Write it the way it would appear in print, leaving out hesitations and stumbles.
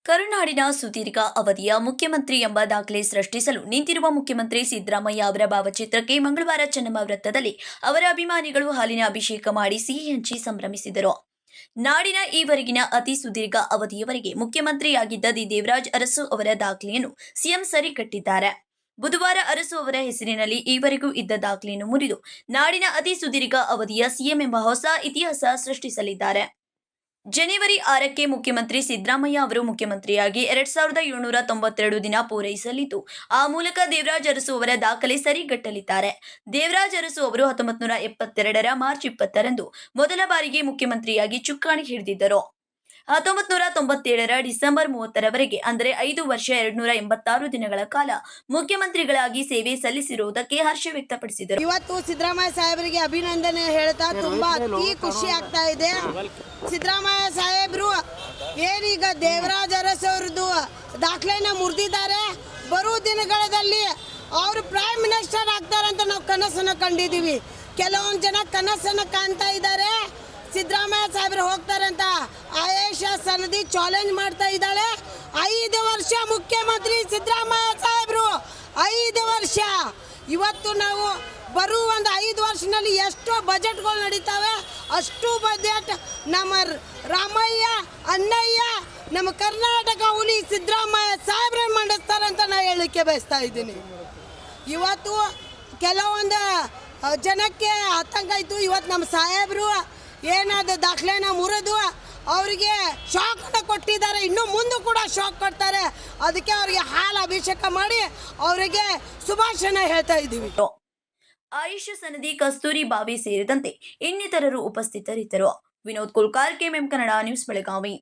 ಕರುನಾಡಿನ ಸುದೀರ್ಘ ಅವಧಿಯ ಮುಖ್ಯಮಂತ್ರಿ ಎಂಬ ದಾಖಲೆ ಸೃಷ್ಟಿಸಲು ನಿಂತಿರುವ ಮುಖ್ಯಮಂತ್ರಿ ಸಿದ್ದರಾಮಯ್ಯ ಅವರ ಭಾವಚಿತ್ರಕ್ಕೆ ಮಂಗಳವಾರ ಚೆನ್ನಮ್ಮ ವೃತ್ತದಲ್ಲಿ ಅವರ ಅಭಿಮಾನಿಗಳು ಹಾಲಿನ ಅಭಿಷೇಕ ಮಾಡಿ ಸಿಹಿ ಹಂಚಿ ಸಂಭ್ರಮಿಸಿದರು. ನಾಡಿನ ಈವರೆಗಿನ ಅತಿ ಸುದೀರ್ಘ ಅವಧಿಯವರೆಗೆ ಮುಖ್ಯಮಂತ್ರಿಯಾಗಿದ್ದ ದೇವರಾಜ್ ಅರಸು ಅವರ ದಾಖಲೆಯನ್ನು ಸಿಎಂ ಸರಿಕಟ್ಟಿದ್ದಾರೆ. ಬುಧವಾರ ಅರಸು ಅವರ ಹೆಸರಿನಲ್ಲಿ ಈವರೆಗೂ ಇದ್ದ ದಾಖಲೆಯನ್ನು ಮುರಿದು ನಾಡಿನ ಅತಿ ಸುದೀರ್ಘ ಅವಧಿಯ ಸಿಎಂ ಎಂಬ ಹೊಸ ಇತಿಹಾಸ ಸೃಷ್ಟಿಸಲಿದ್ದಾರೆ. ಜನವರಿ 6ಕ್ಕೆ ಮುಖ್ಯಮಂತ್ರಿ ಸಿದ್ದರಾಮಯ್ಯ ಅವರು ಮುಖ್ಯಮಂತ್ರಿಯಾಗಿ 2792 ದಿನ ಪೂರೈಸಲಿದ್ದು, ಆ ಮೂಲಕ ದೇವರಾಜ್ ಅರಸು ಅವರ ದಾಖಲೆ ಸರಿಗಟ್ಟಲಿದ್ದಾರೆ. ದೇವರಾಜ್ ಅರಸು ಅವರು 1972ರ ಮಾರ್ಚ್ 20ರಂದು ಮೊದಲ ಬಾರಿಗೆ ಮುಖ್ಯಮಂತ್ರಿಯಾಗಿ ಚುಕ್ಕಾಣಿ ಹಿಡಿದಿದ್ದರು. 1997ರ ಡಿಸೆಂಬರ್ 30ರವರೆಗೆ ಅಂದರೆ 5 ವರ್ಷ 286 ದಿನಗಳ ಕಾಲ ಮುಖ್ಯಮಂತ್ರಿಗಳಾಗಿ ಸೇವೆ ಸಲ್ಲಿಸಿರುವುದಕ್ಕೆ ಹರ್ಷ ವ್ಯಕ್ತಪಡಿಸಿದರು. ಇವತ್ತು ಸಿದ್ದರಾಮಯ್ಯ ಸಾಹೇಬರಿಗೆ ಅಭಿನಂದನೆ ಹೇಳ್ತಾ ತುಂಬಾ ಅತಿ ಖುಷಿ ಆಗ್ತಾ ಇದೆ. ಸಿದ್ದರಾಮಯ್ಯ ಸಾಹೇಬರು ಏನೀಗ ದೇವರಾಜ್ ಅರಸು ಅವರದ್ದು ದಾಖಲೆನ ಮುರಿದಿದ್ದಾರೆ. ಬರುವ ದಿನಗಳಲ್ಲಿ ಅವರು ಪ್ರೈಮ್ ಮಿನಿಸ್ಟರ್ ಆಗ್ತಾರೆ ಅಂತ ನಾವು ಕನಸನ್ನು ಕಂಡಿದ್ದೀವಿ. ಕೆಲವೊಂದು ಜನ ಕನಸನ್ನು ಕಾಣ್ತಾ ಇದ್ದಾರೆ. ಸಿದ್ದರಾಮಯ್ಯ ಸಾಹೇಬರು ಹೋಗ್ತಾರೆ ಅಂತ ಆಯೇಷಾ ಸನದಿ ಚಾಲೆಂಜ್ ಮಾಡ್ತಾ ಇದ್ದಾಳೆ. 5 ವರ್ಷ ಮುಖ್ಯಮಂತ್ರಿ ಸಿದ್ದರಾಮಯ್ಯ ಸಾಹೇಬರು, 5 ವರ್ಷ. ಇವತ್ತು ನಾವು ಬರುವ ಒಂದು 5 ವರ್ಷದಲ್ಲಿ ಎಷ್ಟೋ ಬಜೆಟ್ಗಳು ನಡೀತಾವೆ, ಅಷ್ಟು ಬಜೆಟ್ ನಮ್ಮ ರಾಮಯ್ಯ ಅಣ್ಣಯ್ಯ ನಮ್ಮ ಕರ್ನಾಟಕ ಹುಲಿ ಸಿದ್ದರಾಮಯ್ಯ ಸಾಹೇಬ್ರೆ ಮಂಡಿಸ್ತಾರೆ ಅಂತ ನಾನು ಹೇಳಲಿಕ್ಕೆ ಬಯಸ್ತಾ ಇದ್ದೀನಿ. ಇವತ್ತು ಕೆಲವೊಂದು ಜನಕ್ಕೆ ಆತಂಕ ಇತ್ತು. ಇವತ್ತು ನಮ್ಮ ಸಾಹೇಬರು ಏನಾದ ದಾಖಲೆನ ಮುರಿದು ಅವರಿಗೆ ಶಾಕನ್ನು ಕೊಟ್ಟಿದ್ದಾರೆ. ಇನ್ನು ಮುಂದೆ ಕೂಡ ಶಾಕ್ ಕೊಡ್ತಾರೆ. ಅದಕ್ಕೆ ಅವರಿಗೆ ಹಾಲು ಅಭಿಷೇಕ ಮಾಡಿ ಅವರಿಗೆ ಶುಭಾಶಯ ಹೇಳ್ತಾ ಇದ್ದೀವಿ. ಆಯುಷ್ ಸನದಿ, ಕಸ್ತೂರಿ ಬಾವಿ ಸೇರಿದಂತೆ ಇನ್ನಿತರರು ಉಪಸ್ಥಿತರಿದ್ದರು. Vinod Kulkar, KMM Kannada news, Belagavi.